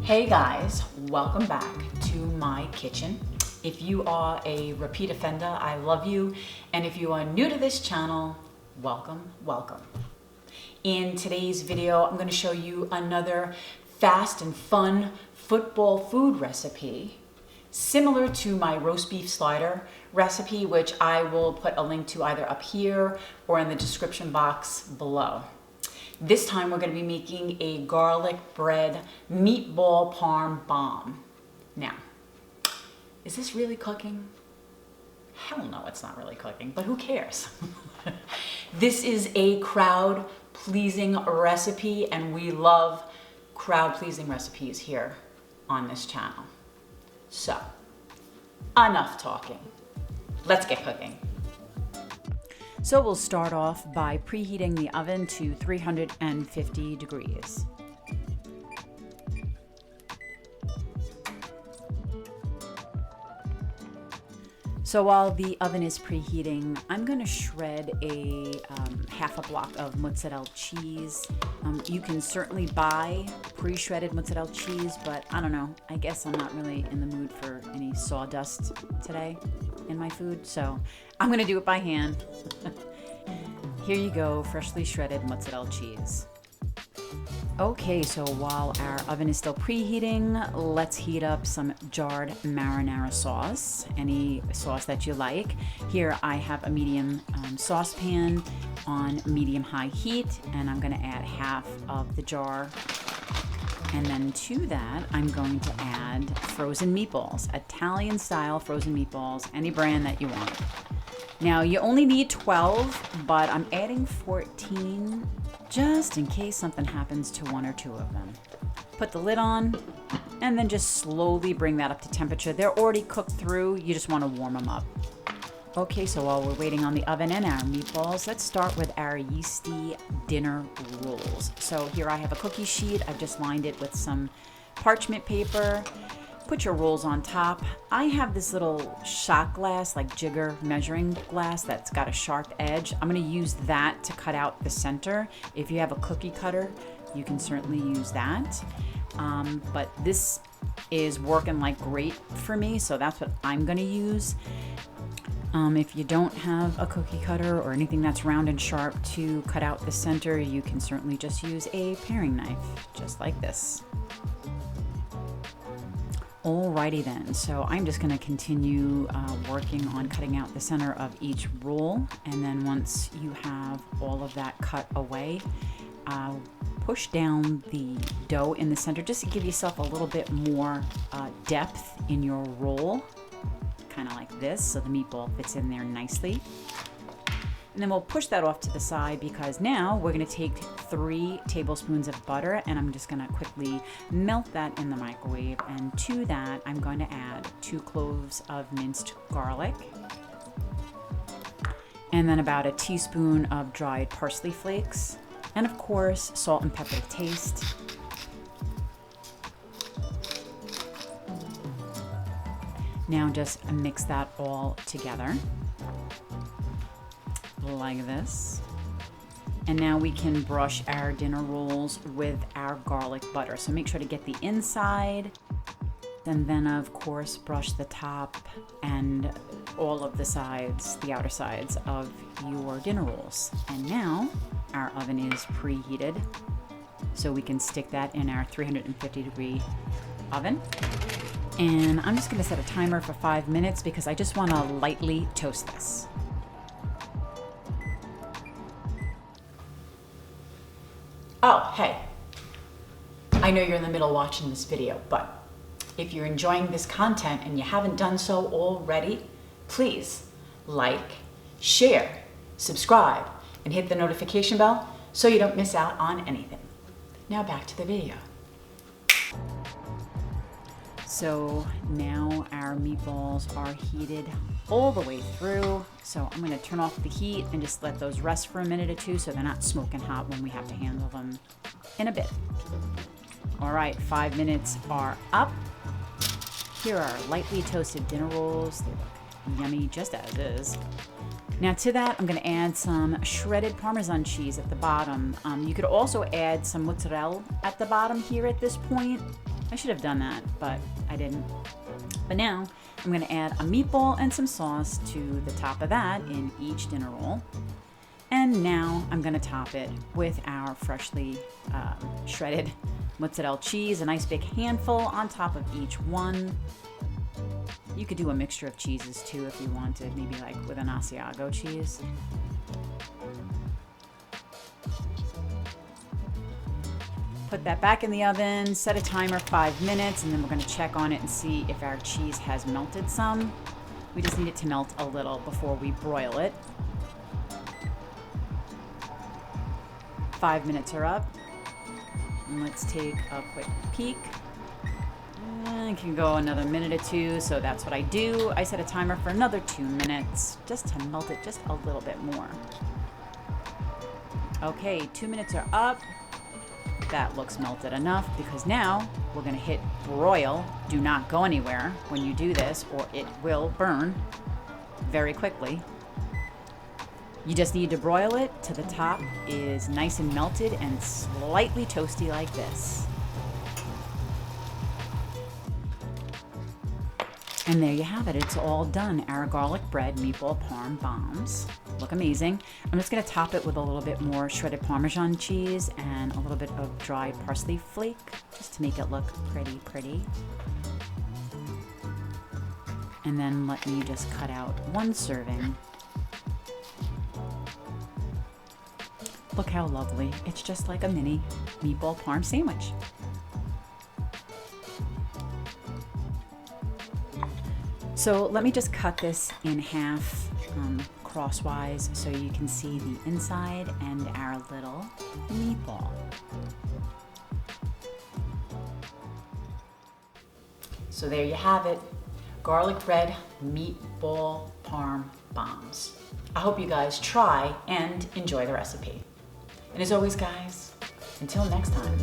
Hey guys, welcome back to my kitchen. If you are a repeat offender, I love you. And if you are new to this channel, welcome, welcome. In today's video, I'm going to show you another fast and fun football food recipe, similar to my roast beef slider recipe, which I will put a link to either up here or in the description box below. This time we're going to be making a garlic bread meatball parm bomb. Now, is this really cooking? Hell no, it's not really cooking, but who cares? This is a crowd-pleasing recipe, and we love crowd-pleasing recipes here on this channel. So, enough talking. Let's get cooking. So we'll start off by preheating the oven to 350 degrees. So while the oven is preheating, I'm going to shred a half a block of mozzarella cheese. You can certainly buy pre-shredded mozzarella cheese, but I don't know. I guess I'm not really in the mood for any sawdust today in my food, so I'm going to do it by hand. Here you go, freshly shredded mozzarella cheese. Okay, so while our oven is still preheating, let's heat up some jarred marinara sauce, any sauce that you like. Here I have a medium saucepan on medium-high heat, and I'm going to add half of the jar. And then to that, I'm going to add frozen meatballs, Italian-style frozen meatballs, any brand that you want. Now, you only need 12, but I'm adding 14 just in case something happens to one or two of them. Put the lid on, and then just slowly bring that up to temperature. They're already cooked through. You just want to warm them up. Okay, so while we're waiting on the oven and our meatballs, let's start with our yeasty dinner rolls. So here I have a cookie sheet. I've just lined it with some parchment paper. Put your rolls on top. I have this little shot glass, like jigger measuring glass that's got a sharp edge. I'm going to use that to cut out the center. If you have a cookie cutter, you can certainly use that. But this is working like great for me, so that's what I'm going to use. If you don't have a cookie cutter or anything that's round and sharp to cut out the center, you can certainly just use a paring knife, just like this. Alrighty then, so I'm just going to continue working on cutting out the center of each roll, and then once you have all of that cut away, push down the dough in the center just to give yourself a little bit more depth in your roll, kind of like this, so the meatball fits in there nicely. And then we'll push that off to the side because now we're going to take 3 tablespoons of butter, and I'm just going to quickly melt that in the microwave. And to that, I'm going to add 2 cloves of minced garlic, and then about a teaspoon of dried parsley flakes, and of course, salt and pepper to taste. Now just mix that all together like this. And now we can brush our dinner rolls with our garlic butter. So make sure to get the inside, and then of course brush the top and all of the sides, the outer sides of your dinner rolls. And now our oven is preheated, so we can stick that in our 350 degree oven. And I'm just going to set a timer for 5 minutes because I just want to lightly toast this. Oh, hey, I know you're in the middle watching this video, but if you're enjoying this content and you haven't done so already, please like, share, subscribe, and hit the notification bell so you don't miss out on anything. Now back to the video. So now our meatballs are heated all the way through. So I'm going to turn off the heat and just let those rest for a minute or two so they're not smoking hot when we have to handle them in a bit. All right, 5 minutes are up. Here are lightly toasted dinner rolls. They look yummy just as is. Now to that, I'm going to add some shredded Parmesan cheese at the bottom. You could also add some mozzarella at the bottom here at this point. I should have done that, but I didn't. But now I'm gonna add a meatball and some sauce to the top of that in each dinner roll. And now I'm gonna top it with our freshly shredded mozzarella cheese, a nice big handful on top of each one. You could do a mixture of cheeses too if you wanted, maybe like with an Asiago cheese. Put that back in the oven, set a timer 5 minutes, and then we're gonna check on it and see if our cheese has melted some. We just need it to melt a little before we broil it. 5 minutes are up. And let's take a quick peek. It can go another minute or two, so that's what I do. I set a timer for another 2 minutes, just to melt it just a little bit more. Okay, 2 minutes are up. That looks melted enough because now we're gonna hit broil. Do not go anywhere when you do this or it will burn very quickly. You just need to broil it till the top is nice and melted and slightly toasty like this. And there you have it, it's all done. Our garlic bread meatball parm bombs look amazing. I'm just gonna top it with a little bit more shredded Parmesan cheese and a little bit of dried parsley flake, just to make it look pretty. And then let me just cut out 1 serving. Look how lovely. It's just like a mini meatball parm sandwich. So let me just cut this in half crosswise so you can see the inside and our little meatball. So there you have it, garlic bread meatball parm bombs. I hope you guys try and enjoy the recipe. And as always, guys, until next time.